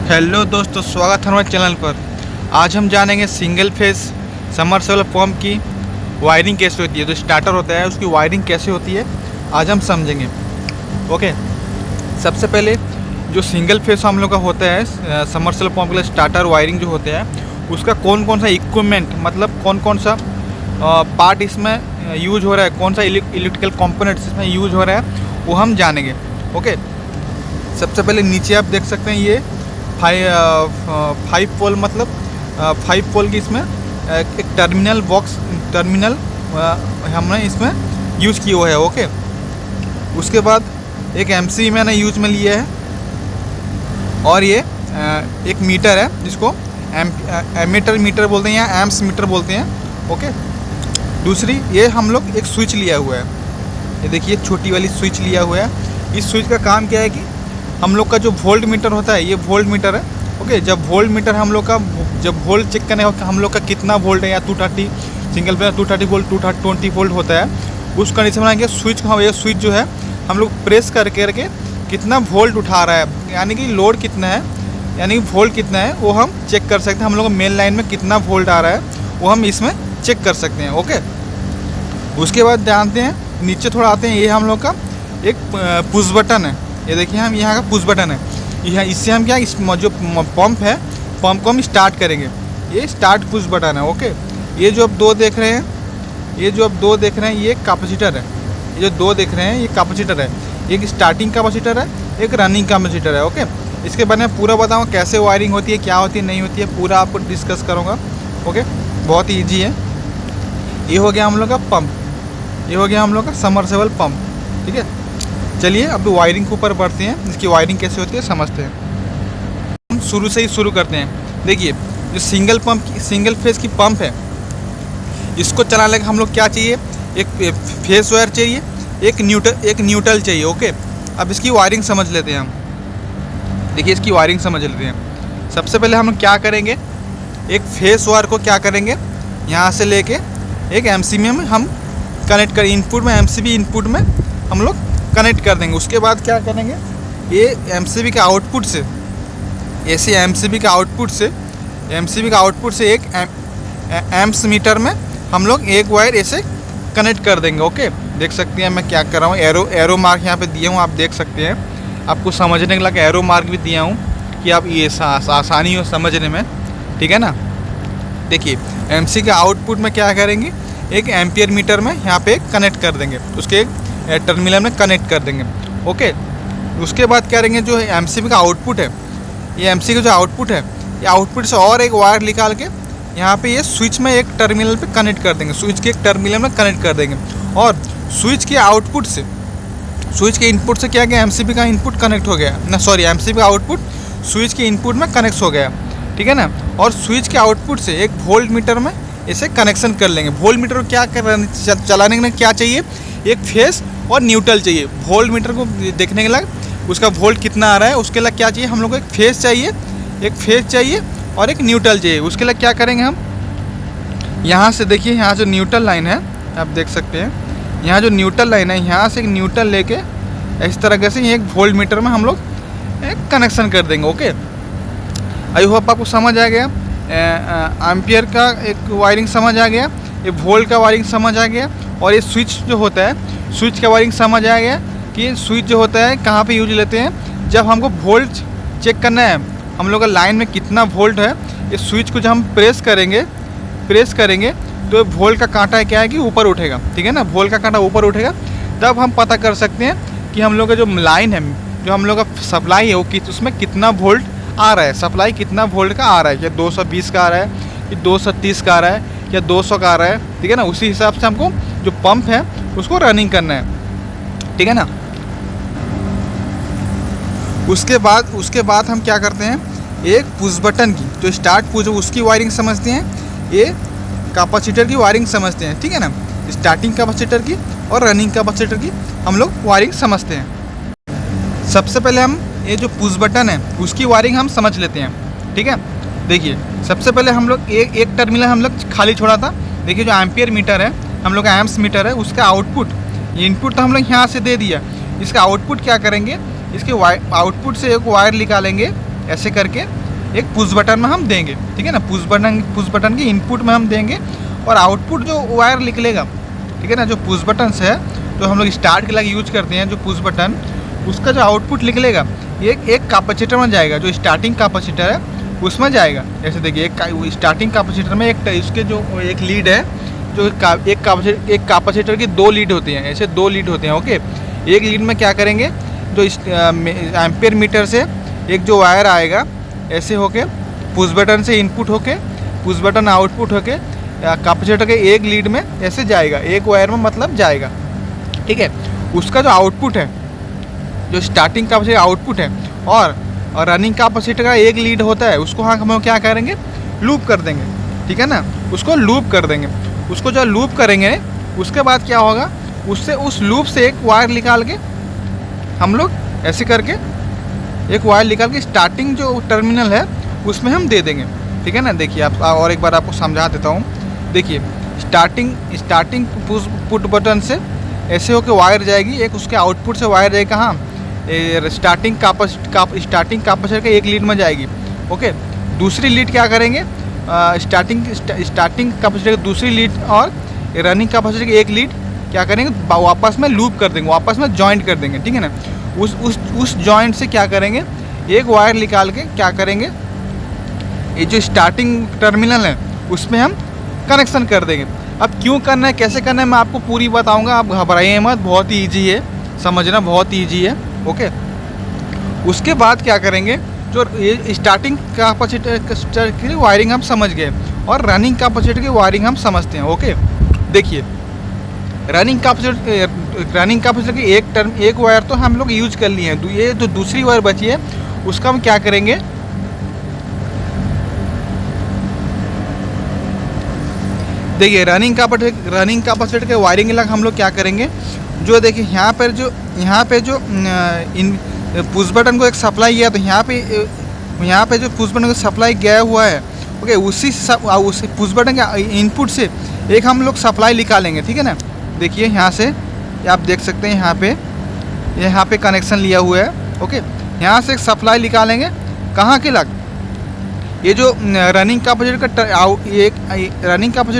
Hello दोस्तों, स्वागत है हमारे चैनल पर। आज हम जानेंगे सिंगल फेस समरसेबल पंप की वायरिंग कैसे होती है। जो स्टार्टर होता है उसकी वायरिंग कैसे होती है आज हम समझेंगे। ओके, सबसे पहले जो सिंगल फेस हम लोग का होता है समरसेबल पंप के लिए स्टार्टर वायरिंग जो होते हैं उसका कौन कौन सा इक्विपमेंट मतलब कौन कौन सा पार्ट इसमें यूज हो रहा है, कौन सा इलेक्ट्रिकल कंपोनेंट्स इसमें यूज हो रहा है वो हम जानेंगे। ओके, सबसे पहले नीचे आप देख सकते हैं ये 5 पोल मतलब 5 पोल की इसमें एक टर्मिनल हमने इसमें यूज़ किया हुआ है। ओके, उसके बाद एक एमसी मैंने यूज में लिया है और ये एक मीटर है जिसको एमीटर मीटर बोलते हैं या एम्स मीटर बोलते हैं। ओके, दूसरी ये हम लोग एक स्विच लिया हुआ है। ये देखिए छोटी वाली स्विच लिया हुआ है। इस स्विच का काम क्या है कि हम लोग का जो वोल्ट मीटर होता है ये वोल्ट मीटर है। ओके, जब वोल्ट मीटर हम लोग का जब वोल्ट चेक करने होता है हम लोग का कितना वोल्ट है या 230 सिंगल पे 230 वोल्ट 220 वोल्ट होता है, उस कंडीशन में आएंगे स्विच को। ये स्विच जो है हम लोग प्रेस करके कितना वोल्ट उठा रहा है यानी कि लोड कितना है यानी कि वोल्ट कितना है वो हम चेक कर सकते हैं। हम लोग मेन लाइन में कितना वोल्ट आ रहा है वो हम इसमें चेक कर सकते हैं। ओके, उसके बाद जानते हैं नीचे थोड़ा आते हैं। ये हम लोग का एक पुश बटन है। ये देखिए हम यहाँ का पुश बटन है। यह इससे हम क्या इस जो पंप है पंप को हम स्टार्ट करेंगे। ये स्टार्ट पुश बटन है। ओके, ये जो आप दो देख रहे हैं ये कैपेसिटर है। ये जो दो देख रहे हैं ये कैपेसिटर है। एक स्टार्टिंग कैपेसिटर है, एक रनिंग कैपेसिटर है। ओके, इसके बारे में पूरा बताऊँगा कैसे वायरिंग होती है, क्या होती है, नहीं होती है, पूरा आपको डिस्कस करूँगा। ओके, बहुत ही ईजी है। ये हो गया हम लोग का पंप, ये हो गया हम लोग का समरसेबल पंप। ठीक है, चलिए अब वायरिंग के ऊपर बढ़ते हैं, इसकी वायरिंग कैसे होती है समझते हैं। हम शुरू से ही शुरू करते हैं। देखिए जो सिंगल फेस की पंप है इसको चलाने का हम लोग क्या चाहिए, एक फेस वायर चाहिए, एक न्यूट्रल चाहिए। ओके, अब इसकी वायरिंग समझ लेते हैं हम। देखिए इसकी वायरिंग समझ लेते हैं। सबसे पहले हम लोग क्या करेंगे, एक फेस वायर को क्या करेंगे यहाँ से लेके एक एमसीबी में हम कनेक्ट कर इनपुट में एमसीबी इनपुट में हम लोग कनेक्ट कर देंगे। उसके बाद क्या करेंगे, ये एमसीबी के आउटपुट से ऐसे एमसीबी का आउटपुट से एक एम्प्स मीटर में हम लोग एक वायर ऐसे कनेक्ट कर देंगे। ओके, देख सकते हैं मैं क्या कर रहा हूँ, एरो मार्क यहाँ पे दिया हूँ, आप देख सकते हैं। आपको समझने के लिए एरो मार्क भी दिया हूँ कि आप ये आसानी हो समझने में। ठीक है ना। देखिए एमसी के आउटपुट में क्या करेंगे, एक एम्पियर मीटर में यहाँ पे कनेक्ट कर देंगे, उसके एक टर्मिनल में कनेक्ट कर देंगे। ओके, उसके बाद क्या करेंगे, जो एमसीबी का आउटपुट है ये एमसी का जो आउटपुट है ये आउटपुट से और एक वायर निकाल के यहाँ पे ये स्विच में एक टर्मिनल पे कनेक्ट कर देंगे, स्विच के एक टर्मिनल में कनेक्ट कर देंगे। और स्विच के इनपुट से क्या गया, एमसीबी का इनपुट कनेक्ट हो गया ना, सॉरी एमसीबी का आउटपुट स्विच के इनपुट में कनेक्ट हो गया। ठीक है ना। और स्विच के आउटपुट से एक वोल्ट मीटर में इसे कनेक्शन कर लेंगे। वोल्ट मीटर को क्या चलाने के लिए क्या चाहिए, एक फेस और न्यूट्रल चाहिए। वोल्ट मीटर को देखने के लिए उसका वोल्ट कितना आ रहा है उसके लिए क्या चाहिए, हम लोग को एक फेस चाहिए और एक न्यूट्रल चाहिए। उसके लिए क्या करेंगे हम, यहाँ से देखिए यहाँ जो न्यूट्रल लाइन है आप देख सकते हैं, यहाँ जो न्यूट्रल लाइन है यहाँ से एक न्यूट्रल लेके इस तरह से एक वोल्ट मीटर में हम लोग एक कनेक्शन कर देंगे। ओके, आई होप आपको समझ आ गया। एम्पियर का एक वायरिंग समझ आ गया, ये वोल्ट का वायरिंग समझ आ गया, और ये स्विच जो होता है स्विच का वायरिंग समझ आ गया कि स्विच जो होता है कहाँ पे यूज लेते हैं, जब हमको वोल्ट चेक करना है हम लोग का लाइन में कितना वोल्ट है। इस स्विच को जब हम प्रेस करेंगे तो वोल्ट का कांटा क्या है कि ऊपर उठेगा। ठीक है ना, वोल्ट का कांटा ऊपर उठेगा, तब हम पता कर सकते हैं कि हम लोग का जो लाइन है, जो हम लोग का सप्लाई है वो उसमें कितना वोल्ट आ रहा है, सप्लाई कितना वोल्ट का आ रहा है, या 220 का आ रहा है कि 230 का आ रहा है या 200 का आ रहा है। ठीक है ना, उसी हिसाब से हमको जो पंप है उसको रनिंग करना है। ठीक है ना। उसके बाद हम क्या करते हैं, एक पुश बटन की जो स्टार्ट पुश उसकी वायरिंग समझते हैं, ये कैपेसिटर की वायरिंग समझते हैं। ठीक है ना, स्टार्टिंग कैपेसिटर की और रनिंग कैपेसिटर की हम लोग वायरिंग समझते हैं। सबसे पहले हम ये जो पुश बटन है उसकी वायरिंग हम समझ लेते हैं। ठीक है, देखिए सबसे पहले हम लोग एक टर्मिनल हम लोग खाली छोड़ा था। देखिए जो एम्पियर मीटर है हम लोग का एम्प्स मीटर है, उसका आउटपुट इनपुट तो हम लोग यहाँ से दे दिया, इसका आउटपुट क्या करेंगे, इसके आउटपुट से एक वायर निकालेंगे ऐसे करके एक पुश बटन में हम देंगे, ठीक है ना। पुश बटन के इनपुट में हम देंगे और आउटपुट जो वायर निकलेगा, ठीक है ना, जो पुश बटन है जो हम लोग स्टार्ट के लिए यूज करते हैं, जो पुश बटन, उसका जो आउटपुट निकलेगा ये एक कैपेसिटर में जाएगा, जो स्टार्टिंग कैपेसिटर है उसमें जाएगा। ऐसे देखिए एक स्टार्टिंग कैपेसिटर में एक इसके जो एक लीड है, जो एक कैपेसिटर की 2 लीड होती हैं, ऐसे 2 लीड होते हैं। ओके, एक लीड में क्या करेंगे, जो एम्पेयर मीटर से एक जो वायर आएगा ऐसे होके पुश बटन से इनपुट होके पुश बटन आउटपुट होके कैपेसिटर के एक लीड में ऐसे जाएगा, एक वायर में मतलब जाएगा, ठीक है। उसका जो आउटपुट है, जो स्टार्टिंग कैपेसिटर आउटपुट है और रनिंग कैपेसिटर का एक लीड होता है, उसको हम लोग क्या करेंगे, लूप कर देंगे, ठीक है ना। उसको लूप कर देंगे। उसको जो लूप करेंगे उसके बाद क्या होगा, उससे उस लूप से एक वायर निकाल के हम लोग ऐसे करके एक वायर निकाल के स्टार्टिंग जो टर्मिनल है उसमें हम दे देंगे, ठीक है ना। देखिए आप और एक बार आपको समझा देता हूँ। देखिए स्टार्टिंग पुट बटन से ऐसे होके वायर जाएगी, एक उसके आउटपुट से वायर जाएगी कहाँ, स्टार्टिंग कैपेसिटर के एक लीड में जाएगी। ओके, दूसरी लीड क्या करेंगे, स्टार्टिंग कैपेसिटर की दूसरी लीड और रनिंग कैपेसिटर की एक लीड क्या करेंगे, वापस में लूप कर देंगे, वापस में जॉइंट कर देंगे, ठीक है ना। उस जॉइंट से क्या करेंगे, एक वायर निकाल के क्या करेंगे, ये जो स्टार्टिंग टर्मिनल है उसमें हम कनेक्शन कर देंगे। अब क्यों करना है, कैसे करना है, मैं आपको पूरी बताऊंगा, आप घबराइए मत, बहुत ही ईजी है, समझना बहुत ईजी है। ओके, उसके बाद क्या करेंगे, जो स्टार्टिंग कैपेसिटर की वायरिंग हम समझ गए और रनिंग कैपेसिटर की वायरिंग हम समझते हैं। ओके, देखिए रनिंग कैपेसिटर की एक वायर तो हम लोग यूज कर लिए हैं, ये जो दूसरी वायर बची है उसका हम क्या करेंगे, देखिए रनिंग कैपेसिटर के वायरिंग लग हम लोग क्या करेंगे, जो देखिए यहाँ पे जो पुश बटन को एक सप्लाई गया, तो यहाँ पे जो पुश बटन को सप्लाई गया हुआ है, ओके, उसी पुश बटन के इनपुट से एक हम लोग सप्लाई निकालेंगे, ठीक है ना। देखिए यहाँ से आप देख सकते हैं, यहाँ पे कनेक्शन लिया हुआ है। ओके, यहाँ से एक सप्लाई निकालेंगे, कहाँ के लग, ये जो रनिंग कैपेसिटर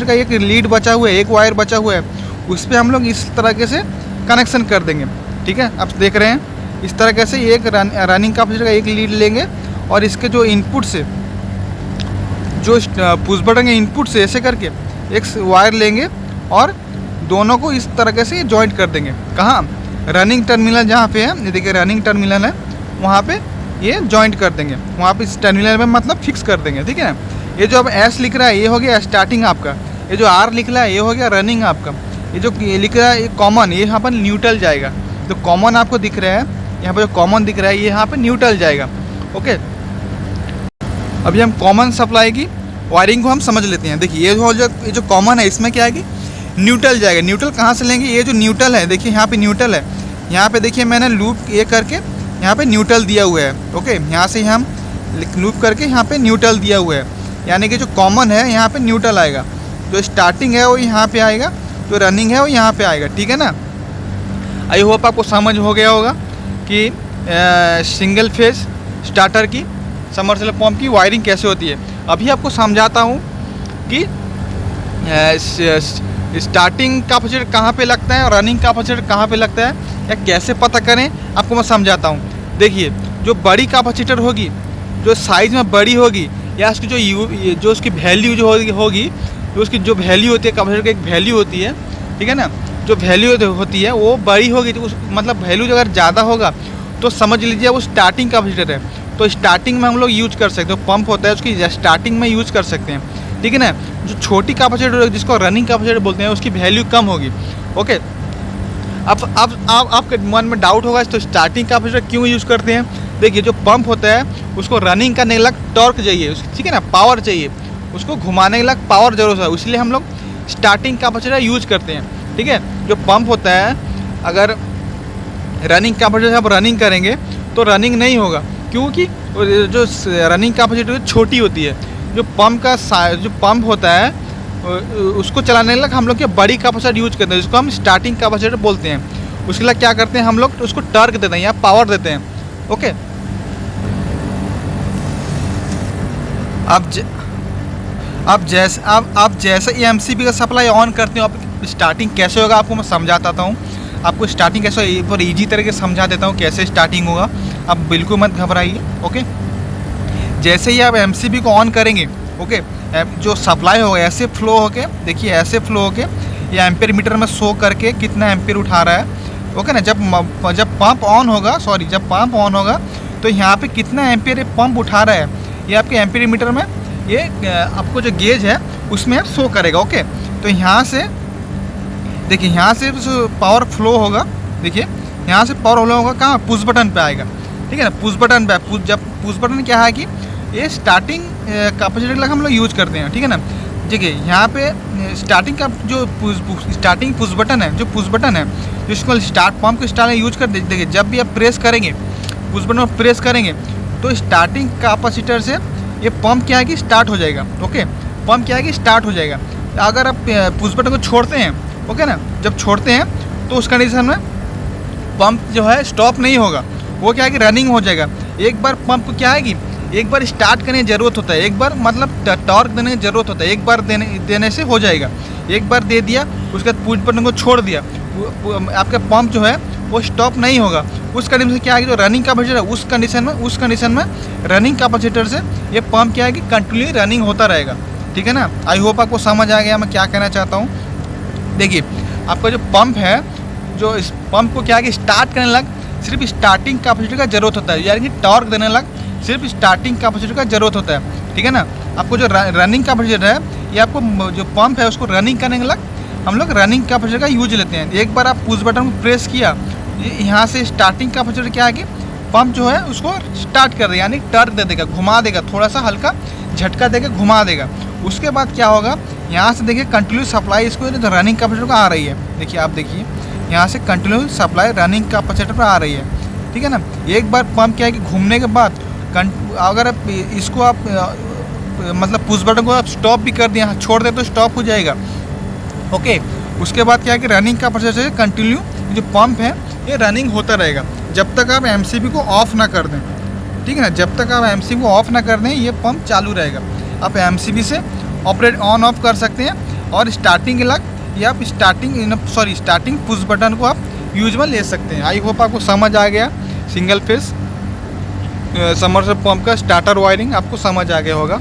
का एक लीड बचा हुआ है, एक वायर बचा हुआ है, उस पर हम लोग इस तरीके से कनेक्शन कर देंगे, ठीक है। आप देख रहे हैं इस तरीके से एक रनिंग कैपेसिटर का एक लीड लेंगे और इसके जो इनपुट से, जो पुश बटन के इनपुट से ऐसे करके एक वायर लेंगे और दोनों को इस तरीके से जॉइंट कर देंगे, कहाँ, रनिंग टर्मिनल जहाँ पे है, ये देखिए रनिंग टर्मिनल है, वहाँ पे ये जॉइंट कर देंगे, वहाँ पे इस टर्मिनल में मतलब फिक्स कर देंगे, ठीक है ना। ये जो अब एस लिख रहा है ये हो गया स्टार्टिंग आपका, ये जो आर लिख रहा है ये हो गया रनिंग आपका, ये जो लिख रहा है ये कॉमन, ये यहाँ पर न्यूट्रल जाएगा। तो कॉमन आपको दिख रहा है, यहाँ पर जो कॉमन दिख रहा है ये यहाँ पर न्यूट्रल जाएगा। ओके, अभी हम कॉमन सप्लाई की वायरिंग को हम समझ लेते हैं। देखिए ये जो कॉमन है इसमें क्या है, न्यूट्रल जाएगा। न्यूट्रल कहाँ से लेंगे, ये जो न्यूट्रल है, देखिए यहाँ पे न्यूट्रल है, यहाँ पे देखिए मैंने लूप ये करके यहाँ पे न्यूट्रल दिया हुआ है। ओके, यहाँ से हम लूप करके यहाँ पे न्यूट्रल दिया हुआ है, यानी कि जो कॉमन है यहाँ पे न्यूट्रल आएगा, जो स्टार्टिंग है वो यहाँ पे आएगा, जो रनिंग है वो यहाँ पे आएगा, ठीक है ना। आई होप आपको समझ हो गया होगा कि सिंगल फेज स्टार्टर की समरसेबल पंप की वायरिंग कैसे होती है। अभी आपको समझाता हूँ कि स्टार्टिंग कैपेसिटर कहाँ पे लगता है और रनिंग कैपेसिटर कहाँ पे लगता है, या कैसे पता करें, आपको मैं समझाता हूँ। देखिए जो बड़ी कैपेसिटर होगी, जो साइज़ में बड़ी होगी, या उसकी जो उसकी वैल्यू जो होगी, जो उसकी जो वैल्यू होती है, कैपेसिटर की एक वैल्यू होती है, ठीक है ना, जो वैल्यू होती है वो बड़ी होगी, तो उस मतलब वैल्यू अगर ज़्यादा होगा तो समझ लीजिए वो स्टार्टिंग कैपेसिटर है। तो स्टार्टिंग में हम लोग यूज कर सकते हैं, पंप होता है उसकी स्टार्टिंग में यूज कर सकते हैं, ठीक है ना। जो छोटी कैपेसिटर जिसको रनिंग कैपेसिटर बोलते हैं उसकी वैल्यू कम होगी। ओके, अब आपके मन में डाउट होगा तो स्टार्टिंग कैपेसिटर क्यों यूज़ करते हैं। देखिए जो पंप होता है उसको रनिंग करने के लिए टॉर्क चाहिए, ठीक है ना, पावर चाहिए, उसको घुमाने के लिए पावर जरूरत है, इसलिए हम लोग स्टार्टिंग कैपेसिटर यूज करते हैं, ठीक है। जो पंप होता है, अगर रनिंग कैपेसिटर आप रनिंग करेंगे तो रनिंग नहीं होगा, क्योंकि जो रनिंग कैपेसिटर छोटी होती है। जो पंप होता है उसको चलाने के लिए हम लोग के बड़ी कैपेसिटर यूज करते हैं, जिसको हम स्टार्टिंग कैपेसिटर बोलते हैं। उसके लिए क्या करते हैं हम लोग, उसको टॉर्क देते हैं या पावर देते हैं। ओके, अब जैसे ही एमसीबी का सप्लाई ऑन करते हो, आप स्टार्टिंग कैसे होगा आपको मैं समझाता हूँ। आपको स्टार्टिंग कैसे पर ईजी तरीके से समझा देता हूँ कैसे स्टार्टिंग होगा। आप बिल्कुल मत घबराइए। ओके, जैसे ही आप एमसीबी को ऑन करेंगे, ओके, जो सप्लाई होगा ऐसे फ्लो होके, देखिए ऐसे फ्लो होके ये एम्पेयर मीटर में शो करके कितना एम्पेयर उठा रहा है। ओके ना, जब पंप ऑन होगा, जब पंप ऑन होगा तो यहाँ पे कितना एम्पेयर पंप उठा रहा है ये आपके एम्पेयर मीटर में, ये आपको जो गेज है उसमें शो करेगा। ओके, तो यहाँ से देखिए, यहाँ से पावर फ्लो होगा। देखिए यहाँ से पावर फ्लो होगा कहाँ, पुश बटन पे आएगा। ठीक है ना, पुश बटन पे, जब पुश बटन क्या है कि ये स्टार्टिंग कैपेसिटर लगा हम लोग यूज करते हैं। ठीक है ना, देखिए यहाँ पे स्टार्टिंग का जो स्टार्टिंग पुश बटन है, जो पुश बटन है जिसको स्टार्ट पंप के स्टार्ट यूज कर, देखिए जब भी आप प्रेस करेंगे, पुश बटन पर प्रेस करेंगे तो स्टार्टिंग कैपेसिटर से ये पंप क्या है कि स्टार्ट हो जाएगा। ओके, पंप क्या है कि स्टार्ट हो जाएगा। अगर आप पुश बटन को छोड़ते हैं, ओके ना, जब छोड़ते हैं तो उस कंडीशन में पंप जो है स्टॉप नहीं होगा, वो क्या है कि रनिंग हो जाएगा। एक बार पंप को क्या है कि एक बार स्टार्ट करने की ज़रूरत होता है, एक बार मतलब टॉर्क देने की ज़रूरत होता है, एक बार देने से हो जाएगा। एक बार दे दिया, उसके बाद पुश बटन को छोड़ दिया, आपका पंप जो है वो स्टॉप नहीं होगा। उस कंडीशन से क्या है कि जो रनिंग कैपेसिटर है उस कंडीशन में रनिंग कैपेसिटर से ये पंप क्या है कि कंटिन्यू रनिंग होता रहेगा। ठीक है ना, आई होप आपको समझ आ गया मैं क्या कहना चाहता हूँ। देखिए आपका जो पंप है, जो इस पंप को क्या है कि स्टार्ट करने लग सिर्फ स्टार्टिंग कैपेसिटर का ज़रूरत होता है, यानी कि टॉर्क देने लग सिर्फ स्टार्टिंग कैपेसिटर का ज़रूरत होता है। ठीक है ना, आपको जो रनिंग कैपेसिटर है, ये आपको जो पंप है उसको रनिंग करने के लग हम लोग रनिंग कैपेसिटर का यूज लेते हैं। एक बार आप पुश बटन को प्रेस किया, यहाँ से स्टार्टिंग कैपेसिटर क्या है कि पंप जो है उसको स्टार्ट कर देगा, यानी टर्क दे देगा, घुमा देगा, थोड़ा सा हल्का झटका देकर घुमा देगा। उसके बाद क्या होगा, यहाँ से देखिए कंटिन्यू सप्लाई इसको रनिंग कैपेसिटर को आ रही है। देखिए आप देखिए यहाँ से कंटिन्यू सप्लाई रनिंग कैपेसिटर पर आ रही है। ठीक है ना, एक बार पंप क्या है कि घूमने के बाद अगर आप इसको आप मतलब पुश बटन को आप स्टॉप भी कर दिया, छोड़ दे तो स्टॉप हो जाएगा। ओके, उसके बाद क्या है कि रनिंग कैपेसिटर से कंटिन्यू जो पंप है ये रनिंग होता रहेगा जब तक आप एमसीबी को ऑफ़ ना कर दें। ठीक है ना, जब तक आप एमसीबी को ऑफ़ ना कर दें ये पंप चालू रहेगा। आप एमसीबी से ऑपरेट ऑन ऑफ कर सकते हैं और स्टार्टिंग के लग या आप स्टार्टिंग पुश बटन को आप यूज में ले सकते हैं। आई होप आपको समझ आ गया। सिंगल फेस समरसेबल पंप का स्टार्टर वायरिंग आपको समझ आ गया होगा।